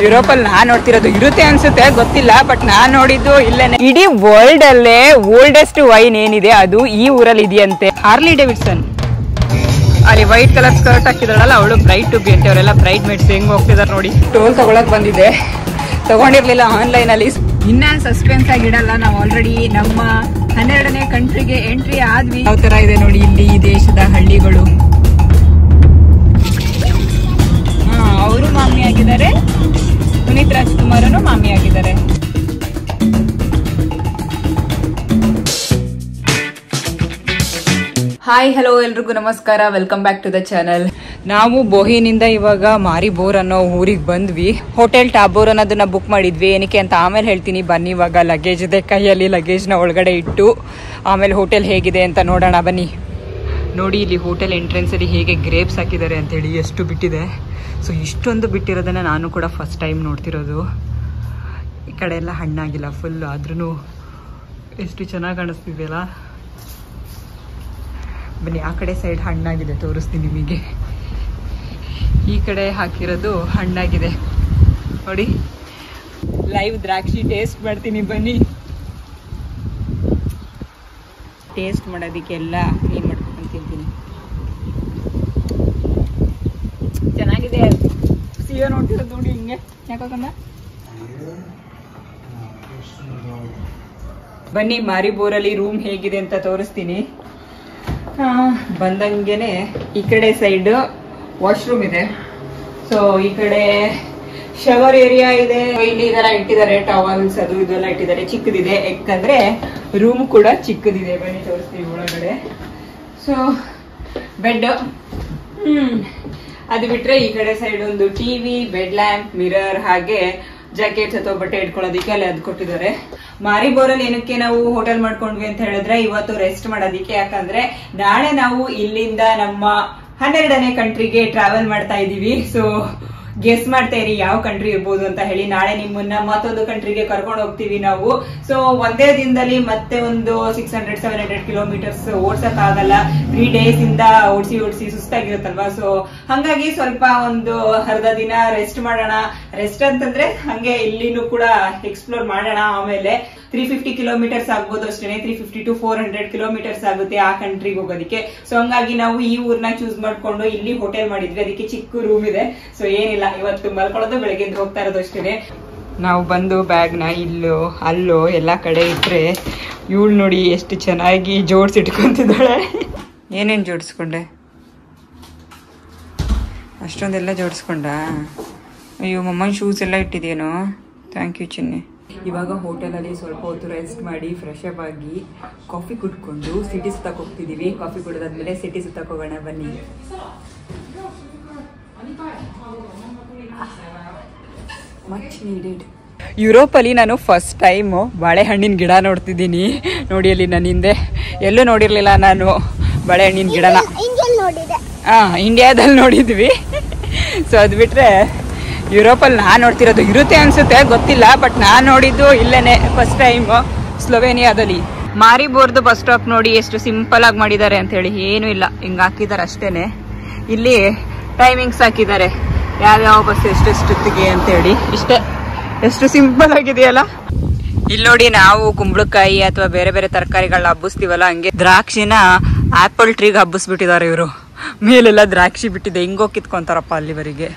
Europe ಅಲ್ಲಿ ನಾನ್ ನೋಡ್ತಿರೋದು ಇರುತ್ತೆ ಅನ್ಸುತ್ತೆ, ಗೊತ್ತಿಲ್ಲ. ಬಟ್ ನಾನ್ ನೋಡಿದ್ದು ಇಲ್ಲೇನೆ. ಇಡೀ ವರ್ಲ್ಡ್ ಅಲ್ಲೇ ಓಲ್ಡೆಸ್ಟ್ ವೈನ್ ಏನಿದೆ ಅದು ಈ ಊರಲ್ಲಿ ಇದೆಯಂತೆ. ಹಾರ್ಲಿ ಡೇವಿಡ್ಸನ್. ಅಲ್ಲಿ ವೈಟ್ ಕಲರ್ ಸ್ಕರ್ಟ್ ಹಾಕಿದಾಳಲ್ಲ ಅವಳು ಬ್ರೈಡ್ ಟು ಬಿ ಅಂತೆ. ಅವರೆಲ್ಲ ಬ್ರೈಡ್ ಮೇಡ್ಸ್ ಹೆಂಗ್ ಹೋಗ್ತಿದಾರೆ ನೋಡಿ. ಟೋಲ್ ತಗೊಳಕ್ ಬಂದಿದೆ, ತಗೊಂಡಿರ್ಲಿಲ್ಲ ಆನ್ಲೈನ್ ಅಲ್ಲಿ. ಇನ್ನ ಸಸ್ಪೆನ್ಸ್ ಆಗಿಡಲ್ಲ, ನಾವು ಆಲ್ರೆಡಿ ನಮ್ಮ 12ನೇ ಕಂಟ್ರಿಗೆ ಎಂಟ್ರಿ ಆದ್ವಿ. ಯಾವ ತರ ಇದೆ ನೋಡಿ ಇಲ್ಲಿ ಈ ದೇಶದ ಹಳ್ಳಿಗಳು. ಅವರು ಮಾಮಿ ಆಗಿದ್ದಾರೆ, ಪುನೀತ್ ರಾಜ್ಕುಮಾರನು ಮಾಮಿ ಆಗಿದ್ದಾರೆ. ಹಾಯ್ ಹಲೋ ಎಲ್ರಿಗೂ ನಮಸ್ಕಾರ, welcome back to the channel. ನಾವು ಬೋಹಿನಿಂದ ಇವಾಗ ಮಾರಿಬೋರ್ ಅನ್ನೋ ಊರಿಗೆ ಬಂದ್ವಿ. ಹೋಟೆಲ್ ಟಾಬೋರ್ ಅನ್ನೋದನ್ನ ಬುಕ್ ಮಾಡಿದ್ವಿ. ಏನಕ್ಕೆ ಅಂತ ಆಮೇಲೆ ಹೇಳ್ತೀನಿ. ಬನ್ನಿ, ಇವಾಗ ಲಗೇಜ್ ಇದೆ ಕೈಯಲ್ಲಿ, ಲಗೇಜ್ನ ಒಳಗಡೆ ಇಟ್ಟು ಆಮೇಲೆ ಹೋಟೆಲ್ ಹೇಗಿದೆ ಅಂತ ನೋಡೋಣ ಬನ್ನಿ. ನೋಡಿ ಇಲ್ಲಿ ಹೋಟೆಲ್ ಎಂಟ್ರೆನ್ಸ್ ಅಲ್ಲಿ ಹೇಗೆ ಗ್ರೇಪ್ಸ್ ಹಾಕಿದ್ದಾರೆ ಅಂತೇಳಿ, ಎಷ್ಟು ಬಿಟ್ಟಿದೆ. ಸೊ ಇಷ್ಟೊಂದು ಬಿಟ್ಟಿರೋದನ್ನ ನಾನು ಕೂಡ ಫಸ್ಟ್ ಟೈಮ್ ನೋಡ್ತಿರೋದು. ಈ ಕಡೆ ಎಲ್ಲ ಹಣ್ಣಾಗಿಲ್ಲ ಫುಲ್, ಆದ್ರೂ ಎಷ್ಟು ಚೆನ್ನಾಗಿ ಕಾಣಿಸ್ತಿದೆಯಲ್ಲ. ಬನ್ನಿ, ಆ ಕಡೆ ಸೈಡ್ ಹಣ್ಣಾಗಿದೆ, ತೋರಿಸ್ತೀನಿ ನಿಮಗೆ. ಈ ಕಡೆ ಹಾಕಿರೋದು ಹಣ್ಣಾಗಿದೆ ನೋಡಿ. ಲೈವ್ ದ್ರಾಕ್ಷಿ ಟೇಸ್ಟ್ ಮಾಡ್ತೀನಿ ಬನ್ನಿ. ಟೇಸ್ಟ್ ಮಾಡೋದಕ್ಕೆ ಎಲ್ಲ ಕ್ಲೀನ್ ಮಾಡ್ಕೊಂಡು ತಿಂತೀನಿ. ಚೆನ್ನಾಗಿದೆ. ಸಿಹಿ ನೋಡ್ತಿರೋದು ನೋಡಿ ಹಿಂಗೆ. ಯಾಕಂದ ಬನ್ನಿ, ಮಾರಿಬೋರಲ್ಲಿ ರೂಮ್ ಹೇಗಿದೆ ಅಂತ ತೋರಿಸ್ತೀನಿ. ಬಂದಂಗೆನೆ ಈ ಕಡೆ ಸೈಡ್ ವಾಶ್ರೂಮ್ ಇದೆ. ಸೊ ಈ ಕಡೆ ಶವರ್ ಏರಿಯಾ ಇದೆ. ಇಲ್ಲಿ ಇದೆಲ್ಲ ಇಟ್ಟಿದ್ದಾರೆ, ಟವಲ್ಸ್ ಅದು ಇದೆಲ್ಲ ಇಟ್ಟಿದ್ದಾರೆ. ಚಿಕ್ಕದಿದೆ, ಯಾಕಂದ್ರೆ ರೂಮ್ ಕೂಡ ಚಿಕ್ಕದಿದೆ. ಬನ್ನಿ ತೋರಿಸ್ತೀವಿ ಒಳಗಡೆ. ಸೊ ಬೆಡ್, ಅದು ಬಿಟ್ರೆ ಈ ಕಡೆ ಸೈಡ್ ಒಂದು ಟಿವಿ, ಬೆಡ್ ಲ್ಯಾಂಪ್, ಮಿರರ್, ಹಾಗೆ ಜಾಕೆಟ್ಸ್ ಅಥವಾ ಬಟ್ಟೆ ಇಟ್ಕೊಳ್ಳೋದಿಕ್ಕೆ ಅಲ್ಲಿ ಅದು ಕೊಟ್ಟಿದ್ದಾರೆ. ಮಾರಿಬೋರಲ್ಲಿ ಏನಕ್ಕೆ ನಾವು ಹೋಟೆಲ್ ಮಾಡ್ಕೊಂಡ್ವಿ ಅಂತ ಹೇಳಿದ್ರೆ, ಇವತ್ತು ರೆಸ್ಟ್ ಮಾಡೋದಿಕ್ಕೆ. ಯಾಕಂದ್ರೆ ನಾಳೆ ನಾವು ಇಲ್ಲಿಂದ ನಮ್ಮ 12ನೇ ಕಂಟ್ರಿಗೆ ಟ್ರಾವೆಲ್ ಮಾಡ್ತಾ ಇದೀವಿ. ಸೊ ಗೆಸ್ ಮಾಡ್ತಾ ಇರಿ ಯಾವ ಕಂಟ್ರಿ ಇರ್ಬೋದು ಅಂತ ಹೇಳಿ. ನಾಳೆ ನಿಮ್ಮನ್ನ ಮತ್ತೊಂದು ಕಂಟ್ರಿಗೆ ಕರ್ಕೊಂಡು ಹೋಗ್ತೀವಿ ನಾವು. ಸೊ ಒಂದೇ ದಿನದಲ್ಲಿ ಮತ್ತೆ ಒಂದು 600-700 ಕಿಲೋಮೀಟರ್ಸ್ ಓಡ್ಸಕ್ ಆಗಲ್ಲ. 3 days ಇಂದ ಓಡಿಸಿ ಸುಸ್ತಾಗಿರುತ್ತಲ್ವಾ. ಸೊ ಹಂಗಾಗಿ ಸ್ವಲ್ಪ ಒಂದು ಅರ್ಧ ದಿನ ರೆಸ್ಟ್ ಮಾಡೋಣ. ರೆಸ್ಟ್ ಅಂತಂದ್ರೆ ಹಂಗೆ ಇಲ್ಲಿನೂ ಕೂಡ ಎಕ್ಸ್ಪ್ಲೋರ್ ಮಾಡೋಣ. ಆಮೇಲೆ 350 ಕಿಲೋಮೀಟರ್ಸ್ ಆಗ್ಬೋದು ಅಷ್ಟೇ. 350 to 400 ಕಿಲೋಮೀಟರ್ಸ್ ಆಗುತ್ತೆ ಆ ಕಂಟ್ರಿಗೆ ಹೋಗೋದಿಕ್ಕೆ. ಸೊ ಹಂಗಾಗಿ ನಾವು ಈ ಊರ್ನ ಚೂಸ್ ಮಾಡ್ಕೊಂಡು ಇಲ್ಲಿ ಹೋಟೆಲ್ ಮಾಡಿದ್ವಿ. ಅದಕ್ಕೆ ಚಿಕ್ಕ ರೂಮ್ ಇದೆ. ಸೊ ಏನಿಲ್ಲ, ಇವತ್ತು ಮಲ್ಕೊಳ್ಳೋದು, ಬೆಳಗ್ಗೆ ಹೋಗ್ತಾ ಇರೋದು ಅಷ್ಟೇ. ನಾವು ಬಂದು ಬ್ಯಾಗ್ನ ಇಲ್ಲೋ ಅಲ್ಲೋ ಎಲ್ಲಾ ಕಡೆ ಇಟ್ರೆ ಇವಳು ನೋಡಿ ಎಷ್ಟು ಚೆನ್ನಾಗಿ ಜೋಡಿಸಿಟ್ಕೊಂತಿದ್ದಾಳೆ. ಏನೇನು ಜೋಡಿಸ್ಕೊಂಡೆ? ಅಷ್ಟೊಂದೆಲ್ಲ ಜೋಡಿಸ್ಕೊಂಡ? ಅಯ್ಯೋ, ಮಮ್ಮನ ಶೂಸ್ ಎಲ್ಲ ಇಟ್ಟಿದೇನೋ. ಥ್ಯಾಂಕ್ ಯು ಚಿನ್ನಿ. ಇವಾಗ ಹೋಟೆಲಲ್ಲಿ ಸ್ವಲ್ಪ ಹೊತ್ತು ರೆಸ್ಟ್ ಮಾಡಿ ಫ್ರೆಶ್ ಅಪ್ ಆಗಿ ಕಾಫಿ ಕುಟ್ಕೊಂಡು ಸಿಟಿ ಸುತ್ತಕ್ಕೆ ಹೋಗ್ತಿದೀವಿ. ಕಾಫಿ ಕುಡಿದಾದ್ಮೇಲೆ ಸಿಟಿ ಸುತ್ತಕ್ಕೆ ಹೋಗೋಣ ಬನ್ನಿ. Much needed. ಯುರೋಪ್ ಅಲ್ಲಿ ನಾನು ಫಸ್ಟ್ ಟೈಮ್ ಬಾಳೆಹಣ್ಣಿನ ಗಿಡ ನೋಡ್ತಿದ್ದೀನಿ. ನೋಡಿ ಅಲ್ಲಿ ನನ್ನ ಹಿಂದೆ, ಎಲ್ಲೂ ನೋಡಿರ್ಲಿಲ್ಲ ನಾನು ಬಾಳೆಹಣ್ಣಿನ ಗಿಡನ. ಇಂಡಿಯಾದಲ್ಲಿ ನೋಡಿದ್ವಿ. ಸೊ ಅದು ಬಿಟ್ರೆ ಯುರೋಪಲ್ಲಿ ನಾನು ನೋಡ್ತಿರೋದು ಇರುತ್ತೆ ಅನ್ಸುತ್ತೆ, ಗೊತ್ತಿಲ್ಲ. ಬಟ್ ನಾನು ನೋಡಿದ್ದು ಇಲ್ಲೇನೆ ಫಸ್ಟ್ ಟೈಮ್, ಸ್ಲೋವೇನಿಯಾದಲ್ಲಿ. ಮಾರಿಬೋರ್ದು ಬಸ್ ಸ್ಟಾಪ್ ನೋಡಿ ಎಷ್ಟು ಸಿಂಪಲ್ ಆಗಿ ಮಾಡಿದ್ದಾರೆ ಅಂತ ಹೇಳಿ. ಏನು ಇಲ್ಲ, ಹಿಂಗ್ ಹಾಕಿದ್ದಾರೆ ಅಷ್ಟೇನೆ. ಇಲ್ಲಿ ಟೈಮಿಂಗ್ಸ್ ಹಾಕಿದ್ದಾರೆ, ಯಾವ್ಯಾವ ಬಸ್ ಎಷ್ಟೆಷ್ಟೊತ್ತಿಗೆ ಅಂತ ಹೇಳಿ. ಇಷ್ಟೇ, ಎಷ್ಟು ಸಿಂಪಲ್ ಆಗಿದೆಯಲ್ಲ. ಇಲ್ಲಿ ನೋಡಿ, ನಾವು ಕುಂಬಳಕಾಯಿ ಅಥವಾ ಬೇರೆ ಬೇರೆ ತರಕಾರಿಗಳನ್ನ ಹಬ್ಬಿಸ್ತೀವಲ್ಲ, ಹಂಗೆ ದ್ರಾಕ್ಷಿನ ಆಪಲ್ ಟ್ರೀಗೆ ಹಬ್ಬಿಸ್ಬಿಟ್ಟಿದ್ದಾರೆ ಇವರು. ಮೇಲೆಲ್ಲ ದ್ರಾಕ್ಷಿ ಬಿಟ್ಟಿದೆ, ಹಿಂಗೋ ಕಿತ್ಕೊಂತಾರಪ್ಪ ಅಲ್ಲಿವರೆಗೆ.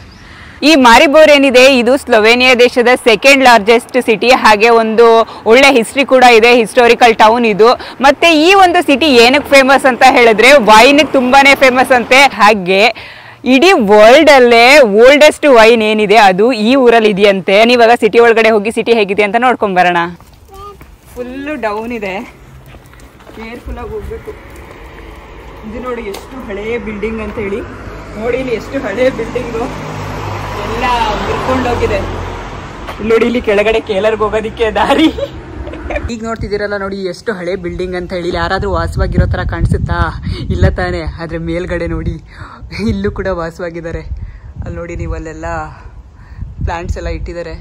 ಈ ಮಾರಿಬೋರ್ ಏನಿದೆ ಇದು ಸ್ಲೋವೇನಿಯಾ ದೇಶದ 2nd ಲಾರ್ಜೆಸ್ಟ್ ಸಿಟಿ. ಹಾಗೆ ಒಂದು ಒಳ್ಳೆ ಹಿಸ್ಟ್ರಿ ಕೂಡ ಇದೆ, ಹಿಸ್ಟೋರಿಕಲ್ ಟೌನ್ ಇದು. ಮತ್ತೆ ಈ ಒಂದು ಸಿಟಿ ಏನಕ್ಕೆ ಫೇಮಸ್ ಅಂತ ಹೇಳಿದ್ರೆ ವೈನ್ ತುಂಬಾನೇ ಫೇಮಸ್ ಅಂತೆ. ಹಾಗೆ ಇಡೀ ವರ್ಲ್ಡ್ ಅಲ್ಲೇ ಓಲ್ಡೆಸ್ಟ್ ವೈನ್ ಏನಿದೆ ಅದು ಈ ಊರಲ್ಲಿ ಇದೆಯಂತೆ. ನೀವಾಗ ಸಿಟಿ ಒಳಗಡೆ ಹೋಗಿ ಸಿಟಿ ಹೇಗಿದೆ ಅಂತ ನೋಡ್ಕೊಂಡ್ ಬರೋಣ. ಫುಲ್ಲು ಡೌನ್ ಇದೆ, ಕೇರ್ಫುಲ್ ಆಗಿ ಹೋಗ್ಬೇಕು. ಇದು ನೋಡಿ ಎಷ್ಟು ಹಳೆಯ ಬಿಲ್ಡಿಂಗ್ ಅಂತ ಹೇಳಿ. ನೋಡಿ ಇಲ್ಲಿ ಎಷ್ಟು ಹಳೆಯ ಬಿಲ್ಡಿಂಗು, ಎಲ್ಲ ಮುರ್ಕೊಂಡೋಗಿದೆ. ಇಲ್ಲಿ ನೋಡಿ, ಇಲ್ಲಿ ಕೆಳಗಡೆ ಕೇಲರ್ಗೆ ಹೋಗೋದಿಕ್ಕೆ ದಾರಿ. ಈಗ ನೋಡ್ತಿದ್ದೀರಲ್ಲ ನೋಡಿ ಎಷ್ಟು ಹಳೆ ಬಿಲ್ಡಿಂಗ್ ಅಂತ ಹೇಳಿ. ಯಾರಾದ್ರೂ ವಾಸವಾಗಿರೋ ತರ ಕಾಣಿಸುತ್ತಾ? ಇಲ್ಲ ತಾನೆ. ಆದ್ರೆ ಮೇಲ್ಗಡೆ ನೋಡಿ, ಇಲ್ಲೂ ಕೂಡ ವಾಸವಾಗಿದ್ದಾರೆ. ಅಲ್ಲಿ ನೋಡಿ ನೀವು, ಅಲ್ಲೆಲ್ಲ ಪ್ಲಾಂಟ್ಸ್ ಎಲ್ಲ ಇಟ್ಟಿದ್ದಾರೆ.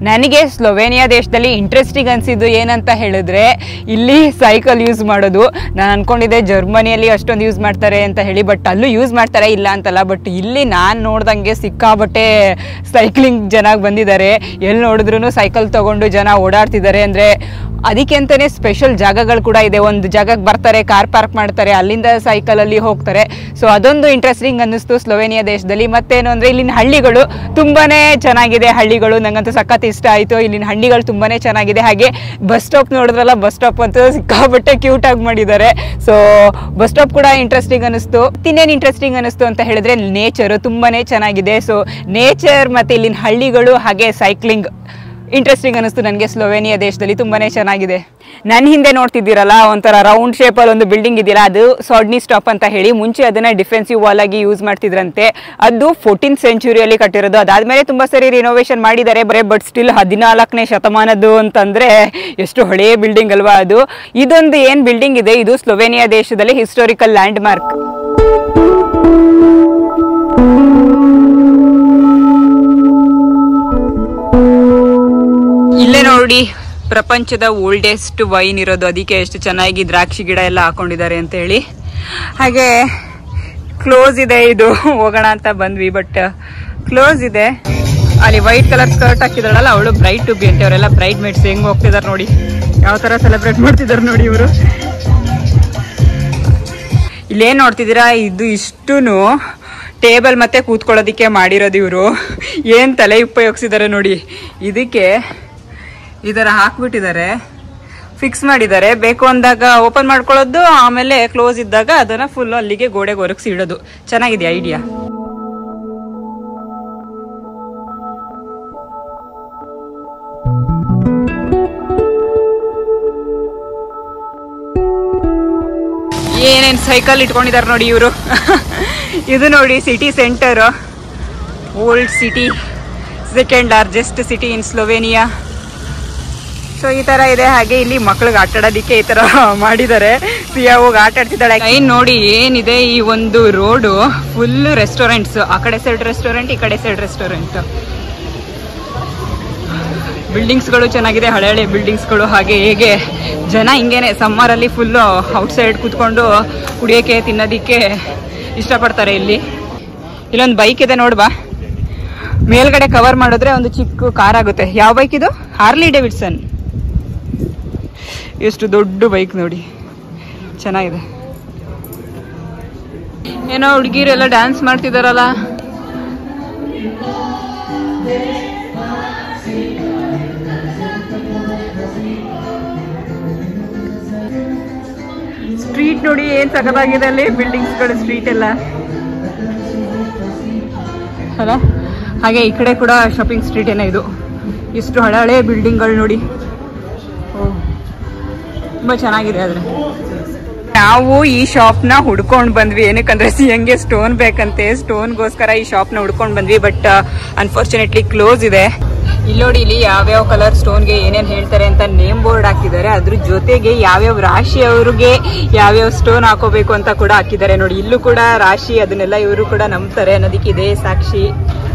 ನನಗೆ ಸ್ಲೋವೇನಿಯಾ ದೇಶದಲ್ಲಿ ಇಂಟ್ರೆಸ್ಟಿಂಗ್ ಅನಿಸಿದ್ದು ಏನಂತ ಹೇಳಿದ್ರೆ ಇಲ್ಲಿ ಸೈಕಲ್ ಯೂಸ್ ಮಾಡೋದು. ನಾನು ಅಂದ್ಕೊಂಡಿದ್ದೆ ಜರ್ಮನಿಯಲ್ಲಿ ಅಷ್ಟೊಂದು ಯೂಸ್ ಮಾಡ್ತಾರೆ ಅಂತ ಹೇಳಿ, ಬಟ್ ಅಲ್ಲೂ ಯೂಸ್ ಮಾಡ್ತಾರೆ ಇಲ್ಲ ಅಂತಲ್ಲ. ಬಟ್ ಇಲ್ಲಿ ನಾನು ನೋಡ್ದಂಗೆ ಸಿಕ್ಕಾಬಟ್ಟೆ ಸೈಕ್ಲಿಂಗ್ ಜನ ಬಂದಿದ್ದಾರೆ. ಎಲ್ಲಿ ನೋಡಿದ್ರು ಸೈಕಲ್ ತಗೊಂಡು ಜನ ಓಡಾಡ್ತಿದ್ದಾರೆ. ಅಂದರೆ ಅದಕ್ಕೆ ಅಂತಲೇ ಸ್ಪೆಷಲ್ ಜಾಗಗಳು ಕೂಡ ಇದೆ. ಒಂದು ಜಾಗಕ್ಕೆ ಬರ್ತಾರೆ, ಕಾರ್ ಪಾರ್ಕ್ ಮಾಡ್ತಾರೆ, ಅಲ್ಲಿಂದ ಸೈಕಲಲ್ಲಿ ಹೋಗ್ತಾರೆ. ಸೊ ಅದೊಂದು ಇಂಟ್ರೆಸ್ಟಿಂಗ್ ಅನ್ನಿಸ್ತು ಸ್ಲೋವೇನಿಯಾ ದೇಶದಲ್ಲಿ. ಮತ್ತೇನು ಅಂದರೆ ಇಲ್ಲಿನ ಹಳ್ಳಿಗಳು ತುಂಬಾ ಚೆನ್ನಾಗಿದೆ. ಹಳ್ಳಿಗಳು ನಂಗಂತೂ ಸಖತ್ ಇಷ್ಟ ಆಯಿತು. ಇಲ್ಲಿನ ಹಳ್ಳಿಗಳು ತುಂಬಾ ಚೆನ್ನಾಗಿದೆ. ಹಾಗೆ ಬಸ್ ಸ್ಟಾಪ್ ನೋಡಿದ್ರಲ್ಲ, ಬಸ್ ಸ್ಟಾಪ್ ಅಂತೂ ಸಿಕ್ಕಾಬಟ್ಟೆ ಕ್ಯೂಟಾಗಿ ಮಾಡಿದ್ದಾರೆ. ಸೊ ಬಸ್ ಸ್ಟಾಪ್ ಕೂಡ ಇಂಟ್ರೆಸ್ಟಿಂಗ್ ಅನ್ನಿಸ್ತು. ಇನ್ನೇನು ಇಂಟ್ರೆಸ್ಟಿಂಗ್ ಅನ್ನಿಸ್ತು ಅಂತ ಹೇಳಿದ್ರೆ ನೇಚರು ತುಂಬಾ ಚೆನ್ನಾಗಿದೆ. ಸೊ ನೇಚರ್ ಮತ್ತು ಇಲ್ಲಿನ ಹಳ್ಳಿಗಳು ಹಾಗೆ ಸೈಕ್ಲಿಂಗ್ ಇಂಟ್ರೆಸ್ಟಿಂಗ್ ಅನ್ನಿಸ್ತು ನನಗೆ. ಸ್ಲೋವೇನಿಯಾ ದೇಶದಲ್ಲಿ ತುಂಬಾ ಚೆನ್ನಾಗಿದೆ. ನನ್ನ ಹಿಂದೆ ನೋಡ್ತಿದ್ದೀರಲ್ಲ, ಒಂಥರ ರೌಂಡ್ ಶೇಪಲ್ಲಿ ಒಂದು ಬಿಲ್ಡಿಂಗ್ ಇದೆಯಲ್ಲ, ಅದು ಸಾಡ್ನಿ ಸ್ಟಾಪ್ ಅಂತ ಹೇಳಿ. ಮುಂಚೆ ಅದನ್ನು ಡಿಫೆನ್ಸಿವ್ ವಾಲ್ ಆಗಿ ಯೂಸ್ ಮಾಡ್ತಿದ್ರಂತೆ. ಅದು 14th ಸೆಂಚುರಿಯಲ್ಲಿ ಕಟ್ಟಿರೋದು. ಅದಾದಮೇಲೆ ತುಂಬ ಸರಿ ರಿನೋವೇಷನ್ ಮಾಡಿದ್ದಾರೆ ಬಟ್ ಸ್ಟಿಲ್ 14ನೇ ಶತಮಾನದ್ದು ಅಂತಂದರೆ ಎಷ್ಟು ಹಳೆಯ ಬಿಲ್ಡಿಂಗ್ ಅಲ್ವಾ ಅದು. ಇದೊಂದು ಏನು ಬಿಲ್ಡಿಂಗ್ ಇದೆ, ಇದು ಸ್ಲೋವೇನಿಯಾ ದೇಶದಲ್ಲಿ ಹಿಸ್ಟೋರಿಕಲ್ ಲ್ಯಾಂಡ್ ಮಾರ್ಕ್. ಇಲ್ಲೇ ನೋಡಿ ಪ್ರಪಂಚದ ಓಲ್ಡೆಸ್ಟ್ ವೈನ್ ಇರೋದು. ಅದಕ್ಕೆ ಎಷ್ಟು ಚೆನ್ನಾಗಿ ದ್ರಾಕ್ಷಿ ಗಿಡ ಎಲ್ಲ ಹಾಕೊಂಡಿದ್ದಾರೆ ಅಂತ ಹೇಳಿ. ಹಾಗೆ ಕ್ಲೋಸ್ ಇದೆ, ಇದು ಹೋಗೋಣ ಅಂತ ಬಂದ್ವಿ ಬಟ್ ಕ್ಲೋಸ್ ಇದೆ. ಅಲ್ಲಿ ವೈಟ್ ಕಲರ್ ಸ್ಕರ್ಟ್ ಹಾಕಿದಾಳಲ್ಲ ಅವಳು ಬ್ರೈಡ್ ಟು ಬಿ ಅಂತ. ಅವರೆಲ್ಲ ಬ್ರೈಡ್ ಮೇಡ್ಸ್ ಹೆಂಗ್ ಹೋಗ್ತಿದಾರೆ ನೋಡಿ, ಯಾವ ತರ ಸೆಲೆಬ್ರೇಟ್ ಮಾಡ್ತಿದಾರೆ ನೋಡಿ ಇವರು. ಇಲ್ಲೇನ್ ನೋಡ್ತಿದ್ದೀರಾ, ಇದು ಇಷ್ಟೂನು ಟೇಬಲ್ ಮತ್ತೆ ಕೂತ್ಕೊಳ್ಳೋದಿಕ್ಕೆ ಮಾಡಿರೋದು. ಇವರು ಏನ್ ತಲೆ ಉಪಯೋಗಿಸಿದ್ದಾರೆ ನೋಡಿ. ಇದಕ್ಕೆ ಈ ಥರ ಹಾಕ್ಬಿಟ್ಟಿದ್ದಾರೆ, ಫಿಕ್ಸ್ ಮಾಡಿದ್ದಾರೆ. ಬೇಕು ಅಂದಾಗ ಓಪನ್ ಮಾಡ್ಕೊಳ್ಳೋದು, ಆಮೇಲೆ ಕ್ಲೋಸ್ ಇದ್ದಾಗ ಅದನ್ನ ಫುಲ್ ಅಲ್ಲಿಗೆ ಗೋಡೆಗೆ ಒರಗಿಸಿ ಇಡೋದು. ಚೆನ್ನಾಗಿದೆ ಐಡಿಯಾ. ಏನೇನು ಸೈಕಲ್ ಇಟ್ಕೊಂಡಿದ್ದಾರೆ ನೋಡಿ ಇವರು. ಇದು ನೋಡಿ city centre, old city, second largest city in Slovenia. So ಈ ತರ ಇದೆ. ಹಾಗೆ ಇಲ್ಲಿ ಮಕ್ಳಿಗೆ ಆಟ ಆಡೋದಿಕ್ಕೆ ಈ ತರ ಮಾಡಿದ್ದಾರೆ. ಸಿಯಾ ಹೋಗಿ ಆಟ ಆಡ್ತಿದ್ದಾಳೆ. ಏನ್ ನೋಡಿ ಏನಿದೆ, ಈ ಒಂದು ರೋಡು ಫುಲ್ ರೆಸ್ಟೋರೆಂಟ್ಸ್. ಆ ಕಡೆ ಸೈಡ್ ರೆಸ್ಟೋರೆಂಟ್, ಈ ಕಡೆ ಸೈಡ್ ರೆಸ್ಟೋರೆಂಟ್. ಬಿಲ್ಡಿಂಗ್ಸ್ಗಳು ಚೆನ್ನಾಗಿದೆ, ಹಳೆ ಹಳೆ ಬಿಲ್ಡಿಂಗ್ಸ್ಗಳು. ಹಾಗೆ ಹೇಗೆ ಜನ ಹಿಂಗೇನೆ ಸಮ್ಮರಲ್ಲಿ ಫುಲ್ಲು ಔಟ್ಸೈಡ್ ಕೂತ್ಕೊಂಡು ಕುಡಿಯೋಕೆ ತಿನ್ನೋದಿಕ್ಕೆ ಇಷ್ಟಪಡ್ತಾರೆ. ಇಲ್ಲೊಂದು ಬೈಕ್ ಇದೆ ನೋಡ್ಬಾ, ಮೇಲ್ಗಡೆ ಕವರ್ ಮಾಡಿದ್ರೆ ಒಂದು ಚಿಕ್ಕ ಕಾರ್ ಆಗುತ್ತೆ. ಯಾವ ಬೈಕ್ ಇದು? ಹಾರ್ಲಿ ಡೇವಿಡ್ಸನ್. ಎಷ್ಟು ದೊಡ್ಡ ಬೈಕ್ ನೋಡಿ, ಚೆನ್ನಾಗಿದೆ. ಏನೋ ಹುಡುಗಿರೆಲ್ಲ ಡ್ಯಾನ್ಸ್ ಮಾಡ್ತಿದಾರಲ್ಲ. ಸ್ಟ್ರೀಟ್ ನೋಡಿ ಏನ್ ಸಖತ್ತಾಗಿದೆ ಅಲ್ಲಿ, ಬಿಲ್ಡಿಂಗ್ಸ್ಗಳು, ಸ್ಟ್ರೀಟ್ ಎಲ್ಲ ಅಲ್ಲ. ಹಾಗೆ ಈ ಕಡೆ ಕೂಡ ಶಾಪಿಂಗ್ ಸ್ಟ್ರೀಟ್ ಏನೋ ಇದು. ಇಷ್ಟು ಹಳೆ ಹಳೆ ಬಿಲ್ಡಿಂಗ್ಗಳು ನೋಡಿ, ತುಂಬ ಚೆನ್ನಾಗಿದೆ. ಆದರೆ ನಾವು ಈ ಶಾಪ್ನ ಹುಡ್ಕೊಂಡು ಬಂದ್ವಿ. ಏನಕ್ಕಂದ್ರೆ ಸಿಯಂಗೆ ಸ್ಟೋನ್ ಬೇಕಂತೆ, ಸ್ಟೋನ್ಗೋಸ್ಕರ ಈ ಶಾಪ್ನ ಹುಡ್ಕೊಂಡು ಬಂದ್ವಿ. ಬಟ್ ಅನ್ಫಾರ್ಚುನೇಟ್ಲಿ ಕ್ಲೋಸ್ ಇದೆ. ಇಲ್ಲಿ ನೋಡಿ, ಇಲ್ಲಿ ಯಾವ್ಯಾವ ಕಲರ್ ಸ್ಟೋನ್ಗೆ ಏನೇನು ಹೇಳ್ತಾರೆ ಅಂತ ನೇಮ್ ಬೋರ್ಡ್ ಹಾಕಿದ್ದಾರೆ. ಅದ್ರ ಜೊತೆಗೆ ಯಾವ್ಯಾವ ರಾಶಿ ಅವ್ರಿಗೆ ಯಾವ್ಯಾವ ಸ್ಟೋನ್ ಹಾಕೋಬೇಕು ಅಂತ ಕೂಡ ಹಾಕಿದ್ದಾರೆ ನೋಡಿ. ಇಲ್ಲೂ ಕೂಡ ರಾಶಿ, ಅದನ್ನೆಲ್ಲ ಇವರು ಕೂಡ ನಂಬ್ತಾರೆ ಅನ್ನೋದಕ್ಕೆ ಇದೇ ಸಾಕ್ಷಿ.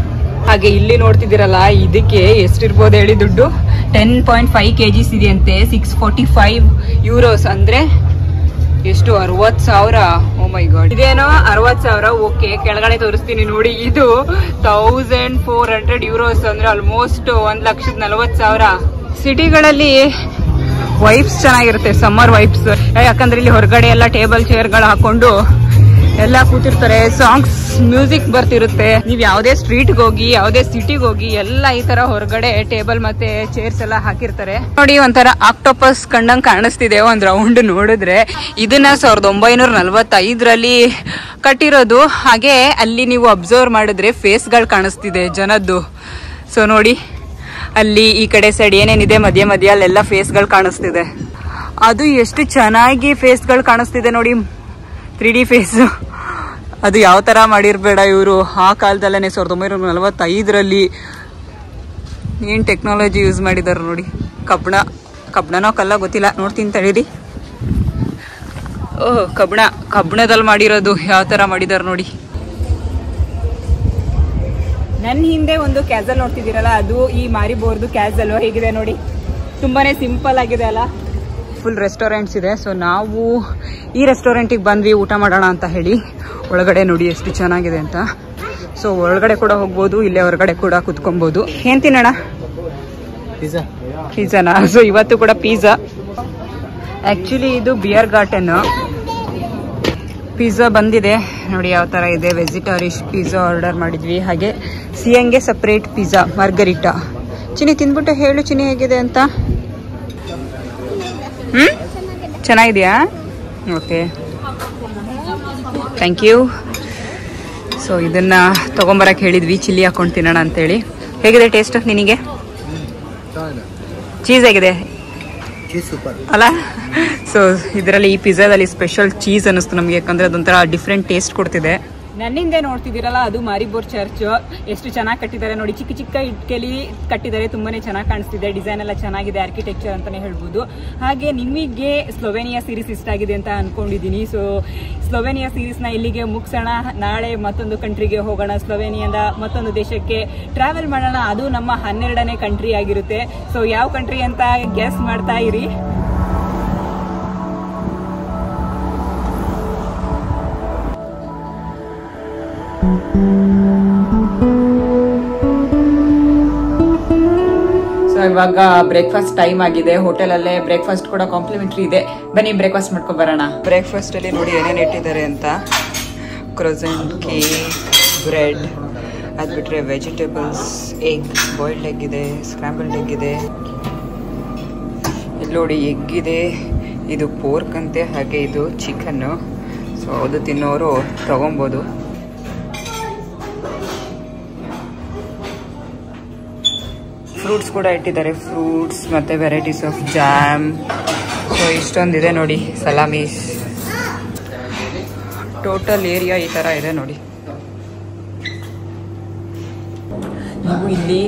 ಹಾಗೆ ಇಲ್ಲಿ ನೋಡ್ತಿದ್ದೀರಲ್ಲ, ಇದಕ್ಕೆ ಎಷ್ಟಿರ್ಬೋದು ಹೇಳಿ ದುಡ್ಡು? 10.5 kgs ಇದೆಯಂತೆ. 645 euros ಅಂದ್ರೆ ಎಷ್ಟು? 60,000. ಓ ಮೈ ಗಾಡ್, ಇದೇನೋ 60,000. ಓಕೆ, ಕೆಳಗಡೆ ತೋರಿಸ್ತೀನಿ ನೋಡಿ. ಇದು 1400 euros ಅಂದ್ರೆ ಆಲ್ಮೋಸ್ಟ್ 1,40,000. ಸಿಟಿಗಳಲ್ಲಿ ವೈಬ್ಸ್ ಚೆನ್ನಾಗಿರುತ್ತೆ, ಸಮ್ಮರ್ ವೈಬ್ಸ್. ಯಾಕಂದ್ರೆ ಇಲ್ಲಿ ಹೊರಗಡೆ ಎಲ್ಲ ಟೇಬಲ್ ಚೇರ್ಗಳು ಹಾಕೊಂಡು ಎಲ್ಲ ಕೂತಿರ್ತಾರೆ, ಸಾಂಗ್ಸ್, ಮ್ಯೂಸಿಕ್ ಬರ್ತಿರುತ್ತೆ. ನೀವ್ ಯಾವ್ದೇ ಸ್ಟ್ರೀಟ್ಗೆ ಹೋಗಿ, ಯಾವ್ದೇ ಸಿಟಿಗೆ ಹೋಗಿ, ಎಲ್ಲ ಈ ತರ ಹೊರಗಡೆ ಟೇಬಲ್ ಮತ್ತೆ ಚೇರ್ಸ್ ಎಲ್ಲ ಹಾಕಿರ್ತಾರೆ ನೋಡಿ. ಒಂಥರ ಆಕ್ಟೋಪಸ್ ಕಂಡಂಗ್ ಕಾಣಿಸ್ತಿದೆ ಒಂದ್ ರೌಂಡ್ ನೋಡಿದ್ರೆ. ಇದನ್ನ 1945ರಲ್ಲಿ ಕಟ್ಟಿರೋದು. ಹಾಗೆ ಅಲ್ಲಿ ನೀವು ಅಬ್ಸರ್ವ್ ಮಾಡಿದ್ರೆ ಫೇಸ್ ಗಳು ಕಾಣಿಸ್ತಿದೆ ಜನದ್ದು. ಸೊ ನೋಡಿ, ಅಲ್ಲಿ ಈ ಕಡೆ ಸೈಡ್ ಏನೇನಿದೆ ಮಧ್ಯ ಮಧ್ಯ ಅಲ್ಲೆಲ್ಲ ಫೇಸ್ ಗಳು ಕಾಣಿಸ್ತಿದೆ. ಅದು ಎಷ್ಟು ಚೆನ್ನಾಗಿ ಫೇಸ್ ಗಳು ಕಾಣಿಸ್ತಿದೆ ನೋಡಿ, 3D ಫೇಸ್. ಅದು ಯಾವ ತರ ಮಾಡಿರ್ಬೇಡ ಇವರು ಆ ಕಾಲದಲ್ಲೇ 1945ರಲ್ಲಿ ಏನ್ ಟೆಕ್ನಾಲಜಿ ಯೂಸ್ ಮಾಡಿದಾರೆ ನೋಡಿ. ಕಬ್ಬಣನೋ ಕಲ್ಲ ಗೊತ್ತಿಲ್ಲ, ನೋಡ್ತೀನಿ ತಡೀರಿ. ಓಹ್, ಕಬ್ಬಣದಲ್ಲಿ ಮಾಡಿರೋದು ಯಾವ ತರ ಮಾಡಿದಾರೆ ನೋಡಿ. ನನ್ನ ಹಿಂದೆ ಒಂದು ಕ್ಯಾಸಲ್ ನೋಡ್ತಿದ್ದೀರಲ್ಲ, ಅದು ಈ ಮಾರಿಬೋರ್ದು ಕ್ಯಾಸಲ್. ಹೇಗಿದೆ ನೋಡಿ, ತುಂಬಾನೇ ಸಿಂಪಲ್ ಆಗಿದೆ ಅಲ್ಲ. ಫುಲ್ ರೆಸ್ಟೋರೆಂಟ್ಸ್ ಇದೆ. ಸೊ ನಾವು ಈ ರೆಸ್ಟೋರೆಂಟಿಗೆ ಬಂದ್ವಿ ಊಟ ಮಾಡೋಣ ಅಂತ ಹೇಳಿ. ಒಳಗಡೆ ನೋಡಿ ಎಷ್ಟು ಚೆನ್ನಾಗಿದೆ ಅಂತ. ಸೊ ಒಳಗಡೆ ಕೂಡ ಹೋಗ್ಬೋದು, ಇಲ್ಲೇ ಹೊರಗಡೆ ಕೂಡ ಕುತ್ಕೊಬಹುದು. ಏನ್ ತಿನ್ನೋಣ? ಪಿಜ್ಜಾನಾ? ಸೊ ಇವತ್ತು ಕೂಡ ಪಿಜ್ಜಾ. ಆಕ್ಚುಲಿ ಇದು ಬಿಯರ್ ಗಾರ್ಟನ್. ಪಿಜ್ಜಾ ಬಂದಿದೆ ನೋಡಿ ಯಾವ ತರ ಇದೆ. ವೆಜಿಟೇರಿಯನ್ ಪಿಜ್ಜಾ ಆರ್ಡರ್ ಮಾಡಿದ್ವಿ. ಹಾಗೆ ಸಿಯಂಗೆ ಸಪ್ರೇಟ್ ಪಿಜ್ಜಾ ಮಾರ್ಗರಿಟಾ. ಚಿನಿ ತಿಂದ್ಬಿಟ್ಟು ಹೇಳು ಚಿನಿ ಹೇಗಿದೆ ಅಂತ. ಚೆನ್ನಾಗಿದೆಯಾ? Okay, thank you. ಸೊ ಇದನ್ನ ತಗೊಂಬರಕ್ಕೆ ಹೇಳಿದ್ವಿ, ಚಿಲ್ಲಿ ಹಾಕೊಂಡು ತಿನ್ನೋಣ ಅಂತೇಳಿ. ಹೇಗಿದೆ ಟೇಸ್ಟ್ ನಿನಗೆ? ಚೀಸ್ ಹೇಗಿದೆ ಅಲ್ಲ? ಸೊ ಇದರಲ್ಲಿ ಈ ಪಿಜ್ಜಾದಲ್ಲಿ ಸ್ಪೆಷಲ್ ಚೀಸ್ ಅನ್ನಿಸ್ತು ನಮಗೆ, ಯಾಕಂದ್ರೆ ಅದೊಂಥರ ಡಿಫ್ರೆಂಟ್ ಟೇಸ್ಟ್ ಕೊಡ್ತಿದೆ. ನನ್ನಿಂದೆ ನೋಡ್ತಿದ್ದೀರಲ್ಲ ಅದು ಮಾರಿಬೋರ್ ಚರ್ಚ್. ಎಷ್ಟು ಚೆನ್ನಾಗಿ ಕಟ್ಟಿದ್ದಾರೆ ನೋಡಿ, ಚಿಕ್ಕ ಚಿಕ್ಕ ಇಟ್ಕೆಲಿ ಕಟ್ಟಿದ್ದಾರೆ. ತುಂಬಾನೇ ಚೆನ್ನಾಗಿ ಕಾಣಿಸ್ತಿದೆ. ಡಿಸೈನ್ ಎಲ್ಲ ಚೆನ್ನಾಗಿದೆ, ಆರ್ಕಿಟೆಕ್ಚರ್ ಅಂತಾನೆ ಹೇಳ್ಬೋದು. ಹಾಗೆ ನಿಮಗೆ ಸ್ಲೋವೇನಿಯಾ ಸೀರೀಸ್ ಇಷ್ಟ ಆಗಿದೆ ಅಂತ ಅನ್ಕೊಂಡಿದ್ದೀನಿ. ಸೊ ಸ್ಲೋವೇನಿಯಾ ಸೀರೀಸ್ ನ ಇಲ್ಲಿಗೆ ಮುಗಿಸೋಣ. ನಾಳೆ ಮತ್ತೊಂದು ಕಂಟ್ರಿಗೆ ಹೋಗೋಣ. ಸ್ಲೋವೇನಿಯಾದ ಮತ್ತೊಂದು ದೇಶಕ್ಕೆ ಟ್ರಾವೆಲ್ ಮಾಡೋಣ. ಅದು ನಮ್ಮ 12ನೇ ಕಂಟ್ರಿ ಆಗಿರುತ್ತೆ. ಸೊ ಯಾವ ಕಂಟ್ರಿ ಅಂತ ಗೆಸ್ ಮಾಡ್ತಾ ಇರಿ. ಸೊ ಇವಾಗ ಬ್ರೇಕ್ಫಾಸ್ಟ್ ಟೈಮ್ ಆಗಿದೆ. ಹೋಟೆಲ್ ಅಲ್ಲೇ ಬ್ರೇಕ್ಫಾಸ್ಟ್ ಕೂಡ ಕಾಂಪ್ಲಿಮೆಂಟ್ರಿ ಇದೆ. ಬನ್ನಿ ಬ್ರೇಕ್ಫಾಸ್ಟ್ ಮಾಡ್ಕೊಂಡ್ ಬರೋಣ. ಬ್ರೇಕ್ಫಾಸ್ಟ್ ಅಲ್ಲಿ ನೋಡಿ ಏನೇನು ಇಟ್ಟಿದ್ದಾರೆ ಅಂತ. ಕ್ರೋಸೆಂಟ್, ಕೇಕ್, ಬ್ರೆಡ್, ಅದ್ ಬಿಟ್ರೆ ವೆಜಿಟೇಬಲ್ಸ್, ಎಗ್, ಬಾಯ್ಲ್ಡ್ ಎಗ್ ಇದೆ, ಸ್ಕ್ರಾಂಬಲ್ಡ್ ಎಗ್ ಇದೆ. ಇಲ್ಲಿ ನೋಡಿ ಎಗ್ ಇದೆ, ಇದು ಪೋರ್ಕ್ ಅಂತೆ, ಹಾಗೆ ಇದು ಚಿಕನ್. ಸೊ ಅದು ತಿನ್ನೋರು ತಗೊಬೋದು. ಫ್ರೂಟ್ಸ್ ಕೂಡ ಇಟ್ಟಿದ್ದಾರೆ, ಫ್ರೂಟ್ಸ್ ಮತ್ತೆ ವೆರೈಟೀಸ್ ಆಫ್ ಜಾಮ್. ಸೊ ಇಷ್ಟೊಂದಿದೆ ನೋಡಿ, ಸಲಾಮೀಸ್. ಟೋಟಲ್ ಏರಿಯಾ ಈ ತರ ಇದೆ ನೋಡಿ. ನೀವು ಇಲ್ಲಿ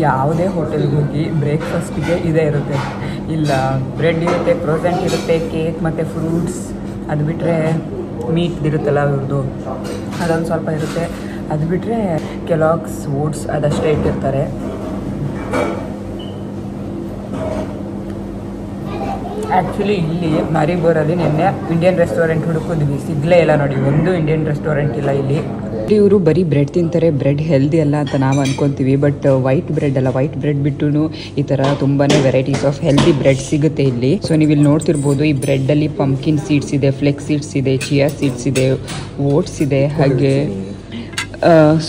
ಯಾವುದೇ ಹೋಟೆಲ್ಗೆ ಹೋಗಿ ಬ್ರೇಕ್ಫಾಸ್ಟ್ಗೆ ಇದೇ ಇರುತ್ತೆ. ಇಲ್ಲ ಬ್ರೆಡ್ ಇರುತ್ತೆ, ಕ್ರೋಸೆಂಟ್ ಇರುತ್ತೆ, ಕೇಕ್ ಮತ್ತು ಫ್ರೂಟ್ಸ್. ಅದು ಬಿಟ್ಟರೆ ಮೀಟ್ ಇರುತ್ತಲ್ಲ ಇವ್ರದ್ದು, ಅದೊಂದು ಸ್ವಲ್ಪ ಇರುತ್ತೆ. ಅದು ಬಿಟ್ಟರೆ ಕೆಲಾಗ್ಸ್, ಓಟ್ಸ್ ಅದಷ್ಟೇ ಇಟ್ಟಿರ್ತಾರೆ. ಆ್ಯಕ್ಚುಲಿ ಇಲ್ಲಿ ಮಾರಿಬೋರಲ್ಲಿ ನಿನ್ನೆ ಇಂಡಿಯನ್ ರೆಸ್ಟೋರೆಂಟ್ ಹುಡುಕಿದ್ವಿ, ಸಿಗ್ಲೇ ಇಲ್ಲ ನೋಡಿ. ಒಂದು ಇಂಡಿಯನ್ ರೆಸ್ಟೋರೆಂಟ್ ಇಲ್ಲ ಇಲ್ಲಿ. ಇವರು ಬರೀ ಬ್ರೆಡ್ ತಿಂತಾರೆ, ಬ್ರೆಡ್ ಹೆಲ್ದಿ ಅಲ್ಲ ಅಂತ ನಾವು ಅನ್ಕೊಂತೀವಿ. ಬಟ್ ವೈಟ್ ಬ್ರೆಡ್ ಅಲ್ಲ, ವೈಟ್ ಬ್ರೆಡ್ ಬಿಟ್ಟು ಈ ಥರ ತುಂಬಾ ವೆರೈಟೀಸ್ ಆಫ್ ಹೆಲ್ದಿ ಬ್ರೆಡ್ ಸಿಗುತ್ತೆ ಇಲ್ಲಿ. ಸೊ ನೀವು ಇಲ್ಲಿ ನೋಡ್ತಿರ್ಬೋದು, ಈ ಬ್ರೆಡ್ಡಲ್ಲಿ ಪಂಪ್ಕಿನ್ ಸೀಡ್ಸ್ ಇದೆ, ಫ್ಲೆಕ್ಸ್ ಸೀಡ್ಸ್ ಇದೆ, ಚಿಯಾ ಸೀಡ್ಸ್ ಇದೆ, ಓಟ್ಸ್ ಇದೆ, ಹಾಗೆ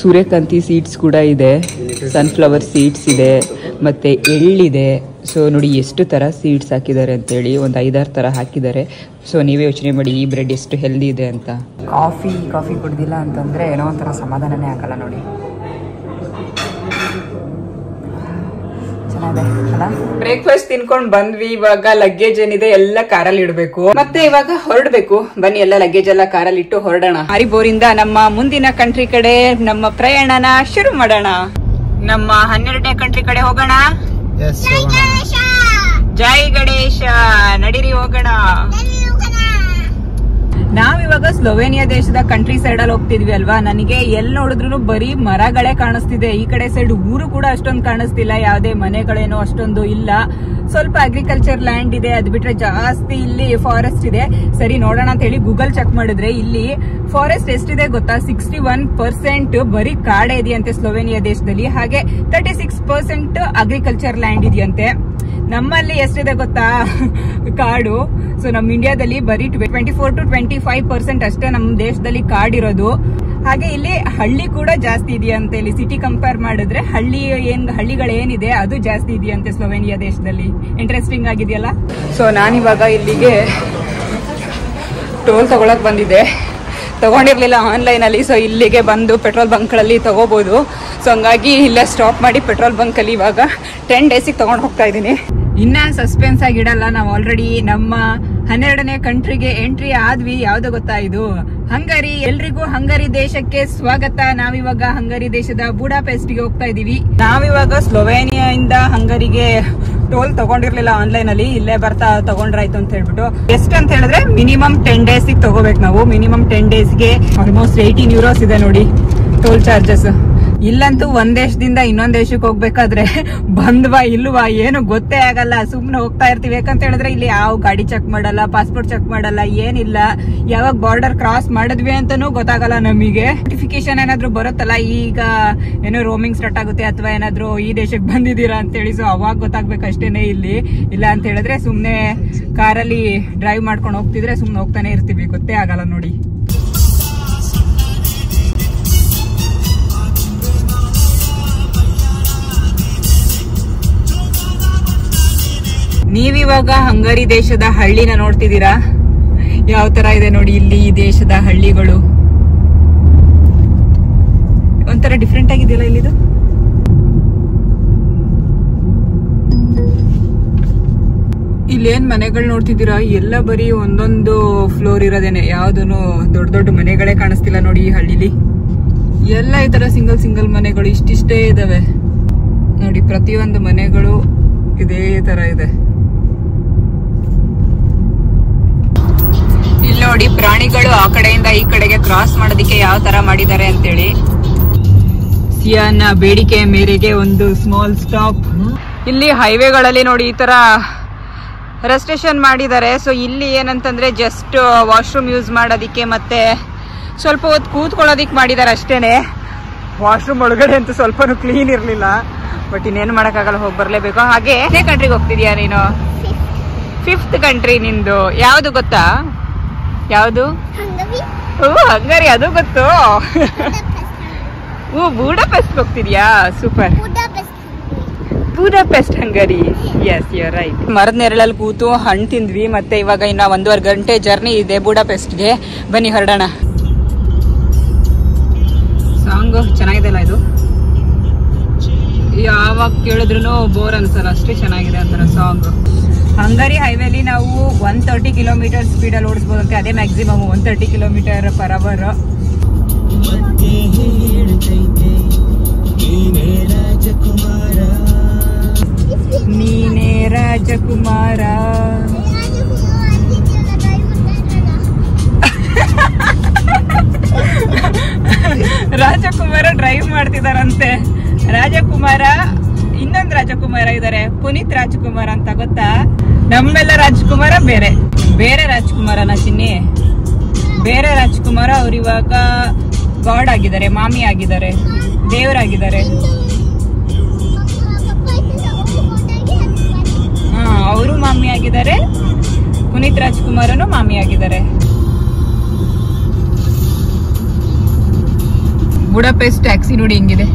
ಸೂರ್ಯಕಾಂತಿ ಸೀಡ್ಸ್ ಕೂಡ ಇದೆ, ಸನ್ಫ್ಲವರ್ ಸೀಡ್ಸ್ ಇದೆ, ಮತ್ತು ಎಳ್ಳಿದೆ. ಸೊ ನೋಡಿ ಎಷ್ಟು ಥರ ಸೀಡ್ಸ್ ಹಾಕಿದ್ದಾರೆ ಅಂತೇಳಿ, ಒಂದು 5-6 ಥರ ಹಾಕಿದ್ದಾರೆ. ಸೊ ನೀವೇ ಯೋಚನೆ ಮಾಡಿ ಈ ಬ್ರೆಡ್ ಎಷ್ಟು ಹೆಲ್ದಿ ಇದೆ ಅಂತ. ಕಾಫಿ ಕುಡ್ದಿಲ್ಲ ಅಂತಂದರೆ ಏನೋ ಒಂಥರ ಸಮಾಧಾನನೇ ಆಗಲ್ಲ ನೋಡಿ. ಚೆನ್ನಾಗಿದೆ ಅಲ್ಲ? ಬ್ರೇಕ್ಫಾಸ್ಟ್ ತಿನ್ಕೊಂಡು ಬಂದ್ವಿ. ಇವಾಗ ಲಗೇಜ್ ಏನಿದೆ ಎಲ್ಲ ಕಾರಲ್ಲಿ ಇಡಬೇಕು, ಮತ್ತೆ ಇವಾಗ ಹೊರಡಬೇಕು. ಬನ್ನಿ ಎಲ್ಲ ಲಗೇಜ್ ಎಲ್ಲ ಕಾರಲ್ಲಿ ಇಟ್ಟು ಹೊರಡೋಣ. ಮಾರಿಬೋರಿಂದ ನಮ್ಮ ಮುಂದಿನ ಕಂಟ್ರಿ ಕಡೆ ನಮ್ಮ ಪ್ರಯಾಣನ ಶುರು ಮಾಡೋಣ. ನಮ್ಮ 12ನೇ ಕಂಟ್ರಿ ಕಡೆ ಹೋಗೋಣ. ಜೈ ಗಣೇಶ, ನಡೀರಿ ಹೋಗೋಣ. ನಾವಿವಾಗ ಸ್ಲೋವೇನಿಯಾ ದೇಶದ ಕಂಟ್ರಿ ಸೈಡ್ ಅಲ್ಲಿ ಹೋಗ್ತಿದ್ವಿ ಅಲ್ವಾ. ನನಗೆ ಎಲ್ಲಿ ನೋಡಿದ್ರು ಬರೀ ಮರಗಳೇ ಕಾಣಿಸ್ತಿದೆ. ಈ ಕಡೆ ಸೈಡ್ ಊರು ಕೂಡ ಅಷ್ಟೊಂದು ಕಾಣಿಸ್ತಿಲ್ಲ, ಯಾವ್ದೇ ಮನೆಗಳೇನೋ ಅಷ್ಟೊಂದು ಇಲ್ಲ. ಸ್ವಲ್ಪ ಅಗ್ರಿಕಲ್ಚರ್ ಲ್ಯಾಂಡ್ ಇದೆ, ಅದ್ ಬಿಟ್ರೆ ಜಾಸ್ತಿ ಇಲ್ಲಿ ಫಾರೆಸ್ಟ್ ಇದೆ. ಸರಿ ನೋಡೋಣ ಅಂತ ಹೇಳಿ ಗೂಗಲ್ ಚೆಕ್ ಮಾಡಿದ್ರೆ ಇಲ್ಲಿ ಫಾರೆಸ್ಟ್ ಎಷ್ಟಿದೆ ಗೊತ್ತಾ? 61% ಬರೀ ಕಾಡೇ ಇದೆಯಂತೆ ಸ್ಲೋವೇನಿಯಾ ದೇಶದಲ್ಲಿ. ಹಾಗೆ 36% ಅಗ್ರಿಕಲ್ಚರ್ ಲ್ಯಾಂಡ್ ಇದೆಯಂತೆ. ನಮ್ಮಲ್ಲಿ ಎಷ್ಟಿದೆ ಗೊತ್ತಾ ಕಾಡು? ಸೊ ನಮ್ಮ ಇಂಡಿಯಾದಲ್ಲಿ ಬರೀ 24 to 25% ಅಷ್ಟೇ ನಮ್ಮ ದೇಶದಲ್ಲಿ ಕಾಡಿರೋದು. ಹಾಗೆ ಇಲ್ಲಿ ಹಳ್ಳಿ ಕೂಡ ಜಾಸ್ತಿ ಇದೆಯಂತೆ. ಇಲ್ಲಿ ಸಿಟಿ ಕಂಪೇರ್ ಮಾಡಿದ್ರೆ ಹಳ್ಳಿಗಳೇನಿದೆ ಅದು ಜಾಸ್ತಿ ಇದೆಯಂತೆ ಸ್ಲೋವೇನಿಯಾ ದೇಶದಲ್ಲಿ. ಇಂಟ್ರೆಸ್ಟಿಂಗ್ ಆಗಿದೆಯಲ್ಲ? ಸೊ ನಾನಿವಾಗ ಇಲ್ಲಿಗೆ ಟೋಲ್ ತಗೊಳಕ್ ಬಂದಿದ್ದೆ, ತಗೊಂಡಿರ್ಲಿಲ್ಲ ಆನ್ಲೈನ್ ಅಲ್ಲಿ. ಸೊ ಇಲ್ಲಿಗೆ ಬಂದು ಪೆಟ್ರೋಲ್ ಬಂಕ್ಗಳಲ್ಲಿ ತಗೋಬಹುದು. ಸೊ ಹಂಗಾಗಿ ಇಲ್ಲೇ ಸ್ಟಾಪ್ ಮಾಡಿ ಪೆಟ್ರೋಲ್ ಬಂಕ್ ಅಲ್ಲಿ ಇವಾಗ 10 ಡೇಸಿಗೆ ತಗೊಂಡು ಹೋಗ್ತಾ ಇದ್ದೀನಿ. ಇನ್ನ ಸಸ್ಪೆನ್ಸ್ ಆಗಿಡಲ್ಲ, ನಾವು ಆಲ್ರೆಡಿ ನಮ್ಮ 12ನೇ ಕಂಟ್ರಿಗೆ ಎಂಟ್ರಿ ಆದ್ವಿ. ಯಾವ್ದು ಗೊತ್ತಾ? ಇದು ಹಂಗರಿ. ಎಲ್ರಿಗೂ ಹಂಗರಿ ದೇಶಕ್ಕೆ ಸ್ವಾಗತ. ನಾವಿವಾಗ ಹಂಗರಿ ದೇಶದ ಬುಡಾಪೆಸ್ಟ್ಗೆ ಹೋಗ್ತಾ ಇದೀವಿ. ನಾವಿವಾಗ ಸ್ಲೋವೇನಿಯಾ ಇಂದ ಹಂಗರಿಗೆ ಟೋಲ್ ತಗೊಂಡಿರ್ಲಿಲ್ಲ ಆನ್ಲೈನ್ ಅಲ್ಲಿ, ಇಲ್ಲೇ ಬರ್ತಾ ತಗೊಂಡ್ರಾಯ್ತು ಅಂತ ಹೇಳ್ಬಿಟ್ಟು. ಎಷ್ಟು ಅಂತ ಹೇಳಿದ್ರೆ ಮಿನಿಮಮ್ 10 ಡೇಸಿಗೆ ತಗೋಬೇಕು ನಾವು. ಮಿನಿಮಮ್ 10 ಡೇಸ್ಗೆ ಆಲ್ಮೋಸ್ಟ್ 18 euros ಇದೆ ನೋಡಿ ಟೋಲ್ ಚಾರ್ಜಸ್. ಇಲ್ಲಂತೂ ಒಂದ್ ದೇಶದಿಂದ ಇನ್ನೊಂದ್ ದೇಶಕ್ಕೆ ಹೋಗ್ಬೇಕಾದ್ರೆ ಬಂದ್ವಾ ಇಲ್ವಾ ಏನು ಗೊತ್ತೇ ಆಗಲ್ಲ, ಸುಮ್ನೆ ಹೋಗ್ತಾ ಇರ್ತೀವಿ. ಯಾಕಂತ ಹೇಳಿದ್ರೆ ಇಲ್ಲಿ ಯಾವ ಗಾಡಿ ಚೆಕ್ ಮಾಡಲ್ಲ, ಪಾಸ್ಪೋರ್ಟ್ ಚೆಕ್ ಮಾಡಲ್ಲ, ಏನಿಲ್ಲ. ಯಾವಾಗ ಬಾರ್ಡರ್ ಕ್ರಾಸ್ ಮಾಡಿದ್ವಿ ಅಂತಾನೂ ಗೊತ್ತಾಗಲ್ಲ ನಮಗೆ. ನೋಟಿಫಿಕೇಶನ್ ಏನಾದ್ರು ಬರುತ್ತಲ್ಲ, ಈಗ ಏನೋ ರೋಮಿಂಗ್ ಸ್ಟಾರ್ಟ್ ಆಗುತ್ತೆ ಅಥವಾ ಏನಾದ್ರು ಈ ದೇಶಕ್ಕೆ ಬಂದಿದ್ದೀರಾ ಅಂತೇಳಿ, ಸೊ ಅವಾಗ ಗೊತ್ತಾಗ್ಬೇಕಷ್ಟೇನೆ ಇಲ್ಲಿ. ಇಲ್ಲ ಅಂತ ಹೇಳಿದ್ರೆ ಸುಮ್ನೆ ಕಾರಲ್ಲಿ ಡ್ರೈವ್ ಮಾಡ್ಕೊಂಡು ಹೋಗ್ತಿದ್ರೆ ಸುಮ್ನೆ ಹೋಗ್ತಾನೆ ಇರ್ತೀವಿ, ಗೊತ್ತೇ ಆಗಲ್ಲ ನೋಡಿ. ನೀವಿವಾಗ ಹಂಗರಿ ದೇಶದ ಹಳ್ಳಿನ ನೋಡ್ತಿದ್ದೀರಾ, ಯಾವ ತರ ಇದೆ ನೋಡಿ ಇಲ್ಲಿ ಈ ದೇಶದ ಹಳ್ಳಿಗಳು. ಒಂಥರ ಡಿಫ್ರೆಂಟ್ ಆಗಿದೆಯಲ್ಲ ಇಲ್ಲಿದು. ಇಲ್ಲೇನ್ ಮನೆಗಳು ನೋಡ್ತಿದ್ದೀರಾ, ಎಲ್ಲ ಬರೀ ಒಂದೊಂದು ಫ್ಲೋರ್ ಇರೋದೇನೆ, ಯಾವ್ದೂನು ದೊಡ್ಡ ದೊಡ್ಡ ಮನೆಗಳೇ ಕಾಣಿಸ್ತಿಲ್ಲ ನೋಡಿ ಈ ಹಳ್ಳಿಲಿ. ಎಲ್ಲ ಈ ತರ ಸಿಂಗಲ್ ಸಿಂಗಲ್ ಮನೆಗಳು ಇಷ್ಟಿಷ್ಟೇ ಇದಾವೆ ನೋಡಿ. ಪ್ರತಿಯೊಂದು ಮನೆಗಳು ಇದೇ ತರ ಇದೆ. ಇಲ್ಲಿ ನೋಡಿ ಪ್ರಾಣಿಗಳು ಆ ಕಡೆಯಿಂದ ಈ ಕಡೆಗೆ ಕ್ರಾಸ್ ಮಾಡೋದಿಕ್ಕೆ ಯಾವ ತರ ಮಾಡಿದ್ದಾರೆ ಅಂತೇಳಿ. ಸಿಯಾನ ಬೇಡಿಕೆ ಮೇರೆಗೆ ಒಂದು ಸ್ಮಾಲ್ ಸ್ಟಾಪ್. ಇಲ್ಲಿ ಹೈವೇಗಳಲ್ಲಿ ನೋಡಿ ಈ ತರ ರೆಸ್ಟ್ರಿಕ್ಷನ್ ಮಾಡಿದ್ದಾರೆ. ಸೊ ಇಲ್ಲಿ ಏನಂತಂದ್ರೆ ಜಸ್ಟ್ ವಾಶ್ರೂಮ್ ಯೂಸ್ ಮಾಡೋದಿಕ್ಕೆ ಮತ್ತೆ ಸ್ವಲ್ಪ ಹೊತ್ತು ಕೂತ್ಕೊಳ್ಳೋದಿಕ್ ಮಾಡಿದ್ದಾರೆ ಅಷ್ಟೇನೆ. ವಾಶ್ರೂಮ್ ಒಳಗಡೆ ಅಂತೂ ಸ್ವಲ್ಪನೂ ಕ್ಲೀನ್ ಇರ್ಲಿಲ್ಲ, ಬಟ್ ಇನ್ನೇನು ಮಾಡಕ್ಕಾಗಲ್ಲ, ಹೋಗಿ ಬರ್ಲೇಬೇಕು. ಹಾಗೆ ಎಷ್ಟೇ ಕಂಟ್ರಿಗೆ ಹೋಗ್ತಿದ್ಯಾ ನೀನು? 5th ಕಂಟ್ರಿ ನಿಂದು. ಯಾವ್ದು ಗೊತ್ತಾ? ಯಾವುದು? ಹಂಗರಿ, ಅದು ಗೊತ್ತು. ಬುಡಾಪೆಸ್ಟ್ ಹೋಗ್ತಿದ್ಯಾ? Super. Budapest Hungary. Yes you are right. ಮರದ ನೆರಳಲ್ಲಿ ಕೂತು ಹಣ್ಣು ತಿಂದ್ವಿ. ಮತ್ತೆ ಇವಾಗ ಇನ್ನ 1.5 ಗಂಟೆ ಜರ್ನಿ ಇದೆ ಬುಡಾಪೆಸ್ಟ್ಗೆ. ಬನ್ನಿ ಹೊರಡೋಣ. ಸಾಂಗ್ ಚೆನ್ನಾಗಿದೆ ಅಲ್ಲ ಇದು, ಯಾವಾಗ ಕೇಳಿದ್ರು ಬೋರ್ ಅನ್ಸಲ್ಲ, ಅಷ್ಟೇ ಚೆನ್ನಾಗಿದೆ ಅಂತಾರೆ ಸಾಂಗ್. ಹಂಗರಿ ಹೈವೇಲಿ ನಾವು 130 ಕಿಲೋಮೀಟರ್ ಸ್ಪೀಡಲ್ಲಿ ಓಡಿಸ್ಬೋದಂತೆ, ಅದೇ ಮ್ಯಾಕ್ಸಿಮಮ್ 130 ಕಿಲೋಮೀಟರ್ ಪರ್ ಅವರ್. ನೀನೇ ರಾಜಕುಮಾರ. ರಾಜಕುಮಾರ ಡ್ರೈವ್ ಮಾಡ್ತಿದಾರಂತೆ. ರಾಜಕುಮಾರ, ಇನ್ನೊಂದು ರಾಜಕುಮಾರ ಇದಾರೆ, ಪುನೀತ್ ರಾಜ್ಕುಮಾರ್ ಅಂತ, ಗೊತ್ತಾ? ನಮ್ಮೆಲ್ಲ ರಾಜ್ಕುಮಾರ ಬೇರೆ ಬೇರೆ ರಾಜ್ಕುಮಾರನ ಚಿನ್ನಿ, ಬೇರೆ ರಾಜ್ಕುಮಾರ. ಅವ್ರು ಇವಾಗ ಗಾಡ್ ಆಗಿದ್ದಾರೆ, ಮಾಮಿ ಆಗಿದ್ದಾರೆ, ದೇವರಾಗಿದ್ದಾರೆ. ಅವರು ಮಾಮಿ ಆಗಿದ್ದಾರೆ, ಪುನೀತ್ ರಾಜ್ಕುಮಾರನು ಮಾಮಿ ಆಗಿದ್ದಾರೆ. ಬುಡಾಪೆಸ್ಟ್ ಟ್ಯಾಕ್ಸಿ ನೋಡಿ ಹೆಂಗಿದೆ.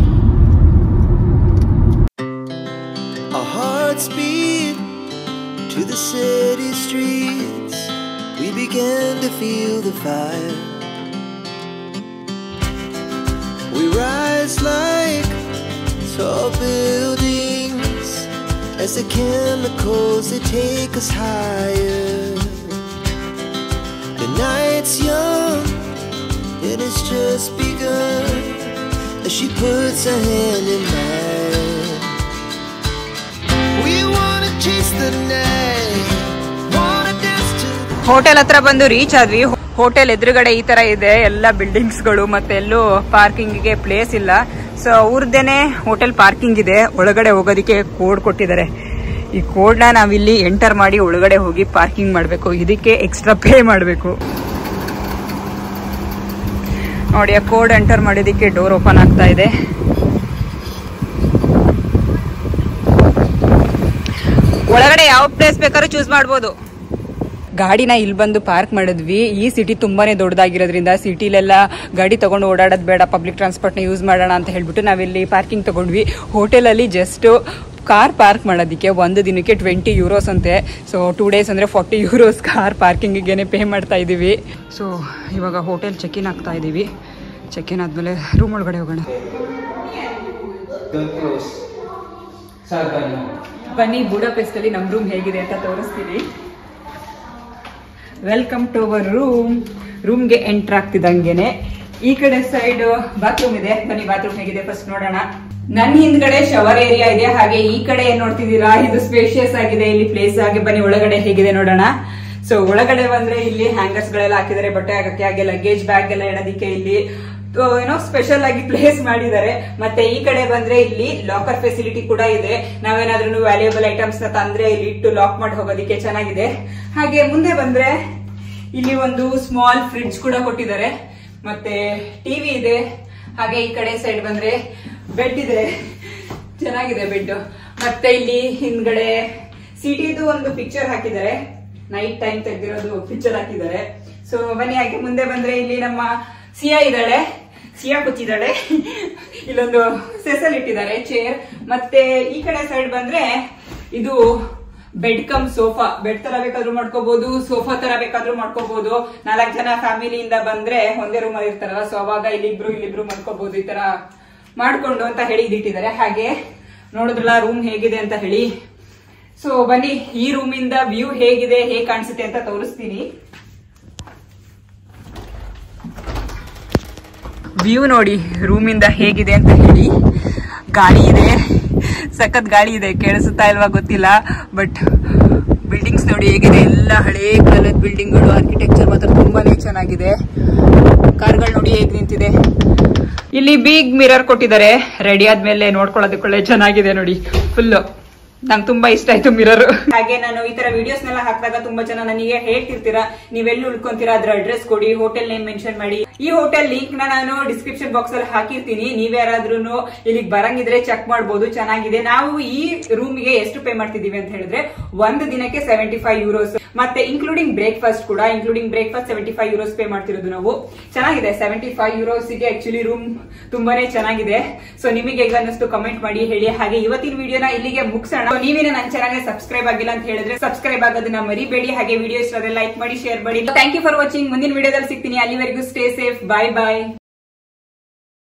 To the city streets, we began to feel the fire. We rise like tall buildings as the chemicals they take us higher. The night's young and it's just begun as she puts her hand in mine. We wanna chase the night, wanna dance to the... hotel ಹತ್ರ ಬಂದು reach ಆದ್ವಿ. Hotel ಎದುರುಗಡೆ ಈ ತರ ಇದೆ, ಎಲ್ಲ buildings ಗಳು, ಮತ್ತೆ ಎಲ್ಲೂ ಪಾರ್ಕಿಂಗ್ ಗೆ ಪ್ಲೇಸ್ ಇಲ್ಲ. ಸೊ ಅವ್ರದ್ದೇನೆ ಹೋಟೆಲ್ ಪಾರ್ಕಿಂಗ್ ಇದೆ. ಒಳಗಡೆ ಹೋಗೋದಿಕ್ಕೆ ಕೋಡ್ ಕೊಟ್ಟಿದ್ದಾರೆ. ಈ ಕೋಡ್ ನ ನಾವಿಲ್ಲಿ ಎಂಟರ್ ಮಾಡಿ ಒಳಗಡೆ ಹೋಗಿ ಪಾರ್ಕಿಂಗ್ ಮಾಡ್ಬೇಕು. ಇದಕ್ಕೆ ಎಕ್ಸ್ಟ್ರಾ ಪೇ ಮಾಡ್ಬೇಕು ನೋಡಿ. ಆ ಕೋಡ್ ಎಂಟರ್ ಮಾಡೋದಿಕ್ಕೆ ಡೋರ್ ಓಪನ್ ಆಗ್ತಾ ಇದೆ. ಒಳಗಡೆ ಯಾವ ಪ್ಲೇಸ್ ಬೇಕಾದ್ರೂ ಚೂಸ್ ಮಾಡ್ಬೋದು. ಗಾಡಿನ ಇಲ್ಲಿ ಬಂದು ಪಾರ್ಕ್ ಮಾಡಿದ್ವಿ. ಈ ಸಿಟಿ ತುಂಬಾನೇ ದೊಡ್ಡದಾಗಿರೋದ್ರಿಂದ ಸಿಟಿಲೆಲ್ಲ ಗಾಡಿ ತಗೊಂಡು ಓಡಾಡೋದು ಬೇಡ, ಪಬ್ಲಿಕ್ ಟ್ರಾನ್ಸ್ಪೋರ್ಟ್ ನ ಯೂಸ್ ಮಾಡೋಣ ಅಂತ ಹೇಳ್ಬಿಟ್ಟು ನಾವಿಲ್ಲಿ ಪಾರ್ಕಿಂಗ್ ತಗೊಂಡ್ವಿ. ಹೋಟೆಲ್ ಅಲ್ಲಿ ಜಸ್ಟ್ ಕಾರ್ ಪಾರ್ಕ್ ಮಾಡೋದಕ್ಕೆ ಒಂದು ದಿನಕ್ಕೆ 20 euros ಅಂತೆ. ಸೊ 2 days ಅಂದ್ರೆ 40 euros ಕಾರ್ ಪಾರ್ಕಿಂಗಿಗೆ ಪೇ ಮಾಡ್ತಾ ಇದೀವಿ. ಸೊ ಇವಾಗ ಹೋಟೆಲ್ ಚೆಕ್ ಇನ್ ಆಗ್ತಾ ಇದೀವಿ. ಚೆಕ್ ಇನ್ ಆದ್ಮೇಲೆ ರೂಮ್ ಒಳಗಡೆ ಹೋಗೋಣ. ಬನ್ನಿ, ಬುಡಾಪೆಸ್ಟ್ ಅಲ್ಲಿ ನಮ್ ರೂಮ್ ಹೇಗಿದೆ ಅಂತ ತೋರಿಸ್ತೀನಿ. Welcome to our room. ರೂಮ್ಗೆ ಎಂಟರ್ ಆಗ್ತಿದ್ದಂಗೆನೆ ಈ ಕಡೆ ಸೈಡ್ ಬಾತ್ರೂಮ್ ಇದೆ. ಬನ್ನಿ ಬಾತ್ರೂಮ್ ಹೇಗಿದೆ ಫಸ್ಟ್ ನೋಡೋಣ. ನನ್ನ ಹಿಂದ್ಗಡೆ ಶವರ್ ಏರಿಯಾ ಇದೆ. ಹಾಗೆ ಈ ಕಡೆ ಏನ್ ನೋಡ್ತಿದ್ದೀರಾ, ಇದು ಸ್ಪೇಷಿಯಸ್ ಆಗಿದೆ ಇಲ್ಲಿ ಪ್ಲೇಸ್. ಹಾಗೆ ಬನ್ನಿ ಒಳಗಡೆ ಹೇಗಿದೆ ನೋಡೋಣ. ಸೊ ಒಳಗಡೆ ಬಂದ್ರೆ ಇಲ್ಲಿ ಹ್ಯಾಂಗರ್ಸ್ ಗಳೆಲ್ಲ ಹಾಕಿದ್ದಾರೆ ಬಟ್ಟೆ ಹಾಕಕ್ಕೆ. ಹಾಗೆ ಲಗೇಜ್ ಬ್ಯಾಗ್ ಎಲ್ಲ ಇಡೋದಿಕ್ಕೆ ಇಲ್ಲಿ ಏನೋ ಸ್ಪೆಷಲ್ ಆಗಿ ಪ್ಲೇಸ್ ಮಾಡಿದ್ದಾರೆ. ಮತ್ತೆ ಈ ಕಡೆ ಬಂದ್ರೆ ಇಲ್ಲಿ ಲಾಕರ್ ಫೆಸಿಲಿಟಿ ಕೂಡ ಇದೆ. ನಾವೇನಾದ್ರೂ ವ್ಯಾಲ್ಯೂಯಬಲ್ ಐಟಮ್ಸ್ ನ ತಂದ್ರೆ ಇಲ್ಲಿ ಇಟ್ಟು ಲಾಕ್ ಮಾಡಿ ಹೋಗೋದಿಕ್ಕೆ ಚೆನ್ನಾಗಿದೆ. ಹಾಗೆ ಮುಂದೆ ಬಂದ್ರೆ ಇಲ್ಲಿ ಒಂದು ಸ್ಮಾಲ್ ಫ್ರಿಡ್ಜ್ ಕೂಡ ಕೊಟ್ಟಿದ್ದಾರೆ. ಮತ್ತೆ ಟಿವಿ ಇದೆ. ಹಾಗೆ ಈ ಕಡೆ ಸೈಡ್ ಬಂದ್ರೆ ಬೆಡ್ ಇದೆ, ಚೆನ್ನಾಗಿದೆ ಬೆಡ್. ಮತ್ತೆ ಇಲ್ಲಿ ಹಿಂದ್ಗಡೆ ಸಿಟಿದು ಒಂದು ಪಿಕ್ಚರ್ ಹಾಕಿದ್ದಾರೆ, ನೈಟ್ ಟೈಮ್ ತೆಗೆದಿರೋದು ಪಿಕ್ಚರ್ ಹಾಕಿದ್ದಾರೆ. ಸೊ ಬನ್ನಿ ಹಾಗೆ ಮುಂದೆ ಬಂದ್ರೆ ಇಲ್ಲಿ ನಮ್ಮ ಸಿಯಾ ಇದ್ದಾಳೆ, ಸಿಯಾ ಕೂತಿದ್ದಾಳೆ. ಇಲ್ಲೊಂದು ಸೆಸಲ್ ಇಟ್ಟಿದ್ದಾರೆ ಚೇರ್. ಮತ್ತೆ ಈ ಕಡೆ ಸೈಡ್ ಬಂದ್ರೆ ಇದು ಬೆಡ್ ಕಮ್ ಸೋಫಾ. ಬೆಡ್ ತರ ಬೇಕಾದ್ರೂ ಮಾಡ್ಕೋಬಹುದು, ಸೋಫಾ ತರ ಬೇಕಾದ್ರೂ ಮಾಡ್ಕೋಬಹುದು. 4 ಜನ ಫ್ಯಾಮಿಲಿಯಿಂದ ಬಂದ್ರೆ ಒಂದೇ ರೂಮ್ ಅಲ್ಲಿ ಇರ್ತಾರಲ್ಲ, ಸೊ ಅವಾಗ ಇಲ್ಲಿಬ್ರು ಮಾಡ್ಕೋಬಹುದು. ಈ ತರ ಮಾಡ್ಕೊಂಡು ಅಂತ ಹೇಳಿ ಇದಿಟ್ಟಿದ್ದಾರೆ. ಹಾಗೆ ನೋಡಿದ್ರಲ್ಲ ರೂಮ್ ಹೇಗಿದೆ ಅಂತ ಹೇಳಿ. ಸೊ ಬನ್ನಿ ಈ ರೂಮ್ ಇಂದ ವ್ಯೂ ಹೇಗಿದೆ, ಹೇಗ್ ಕಾಣಿಸುತ್ತೆ ಅಂತ ತೋರಿಸ್ತೀನಿ. ವ್ಯೂ ನೋಡಿ ರೂಮ್ ಇಂದ ಹೇಗಿದೆ ಅಂತ ಹೇಳಿ. ಗಾಳಿ ಇದೆ, ಸಖತ್ ಗಾಳಿ ಇದೆ, ಕೇಳಿಸುತ್ತಾ ಇಲ್ವಾ ಗೊತ್ತಿಲ್ಲ. ಬಟ್ ಬಿಲ್ಡಿಂಗ್ಸ್ ನೋಡಿ ಹೇಗಿದೆ, ಎಲ್ಲ ಹಳೇ ಕಾಲದ ಬಿಲ್ಡಿಂಗ್ಗಳು. ಆರ್ಕಿಟೆಕ್ಚರ್ ಮಾತ್ರ ತುಂಬಾನೇ ಚೆನ್ನಾಗಿದೆ. ಕಾರ್ಗಳು ನೋಡಿ ಹೇಗ್ ನಿಂತಿದೆ. ಇಲ್ಲಿ ಬಿಗ್ ಮಿರರ್ ಕೊಟ್ಟಿದ್ದಾರೆ, ರೆಡಿ ಆದ್ಮೇಲೆ ನೋಡ್ಕೊಳ್ಳೋದಕ್ಕೆ ಚೆನ್ನಾಗಿದೆ ನೋಡಿ. ಫುಲ್ ನಂಗೆ ತುಂಬಾ ಇಷ್ಟ ಆಯ್ತು ಮಿರರ್. ಹಾಗೆ ನಾನು ಈ ತರ ವಿಡಿಯೋಸ್ ನೆಲ್ಲ ಹಾಕಿದಾಗ ತುಂಬಾ ಜನ ನನಗೆ ಹೇಳ್ತಿರ್ತೀರಾ, ನೀವೆಲ್ಲಿ ಉಳ್ಕೊಂತೀರಾ, ಅದ್ರ ಅಡ್ರೆಸ್ ಕೊಡಿ, ಹೋಟೆಲ್ ನೇಮ್ ಮೆನ್ಷನ್ ಮಾಡಿ. ಈ ಹೋಟೆಲ್ ಲಿಂಕ್ ನಾನು ಡಿಸ್ಕ್ರಿಪ್ಷನ್ ಬಾಕ್ಸ್ ಅಲ್ಲಿ ಹಾಕಿರ್ತೀನಿ. ನೀವ್ಯಾರಾದ್ರೂ ಇಲ್ಲಿಗೆ ಬರಂಗಿದ್ರೆ ಚೆಕ್ ಮಾಡಬಹುದು, ಚೆನ್ನಾಗಿದೆ. ನಾವು ಈ ರೂಮ್ ಗೆ ಎಷ್ಟು ಪೇ ಮಾಡ್ತಿದೀವಿ ಅಂತ ಹೇಳಿದ್ರೆ ಒಂದು ದಿನಕ್ಕೆ 75 euros. ಮತ್ತೆ ಇನ್ಕ್ಲೂಡಿಂಗ್ ಬ್ರೇಕ್ಫಾಸ್ಟ್ ಕೂಡ, ಇನ್ಕ್ಲೂಡಿಂಗ್ ಬ್ರೇಕ್ಫಾಸ್ಟ್ 75 euros ಪೇ ಮಾಡ್ತಿರೋದು ನಾವು. ಚೆನ್ನಾಗಿದೆ 75 euros ಗೆ ಆಕ್ಚುಲಿ ರೂಮ್ ತುಂಬಾನೇ ಚೆನ್ನಾಗಿದೆ. ಸೊ ನಿಮಗೆ ಹೇಗೆ ಅನ್ನಿಸ್ತು ಕಮೆಂಟ್ ಮಾಡಿ ಹೇಳಿ. ಹಾಗೆ ಇವತ್ತಿನ ವಿಡಿಯೋನ ಇಲ್ಲಿಗೆ ಮುಗಿಸೋಣ. ನೀವೇನ ನನ್ನ ಚಾನಲ್ಗೆ ಸಬ್ಸ್ಕ್ರೈಬ್ ಆಗಿಲ್ಲ ಅಂತ ಹೇಳಿದ್ರೆ ಸಬ್ಸ್ಕ್ರೈಬ್ ಆಗೋದನ್ನ ಮರಿಬೇಡಿ. ಹಾಗೆ ವಿಡಿಯೋ ಇಷ್ಟ ಲೈಕ್ ಮಾಡಿ, ಶೇರ್ ಮಾಡಿ. Thank you for watching. ಮುಂದಿನ ವಿಡಿಯೋದಲ್ಲಿ ಸಿಗ್ತೀನಿ. ಅಲ್ಲಿವರೆಗೂ ಸ್ಟೇ ಸೇಫ್. ಬಾಯ್ ಬಾಯ್.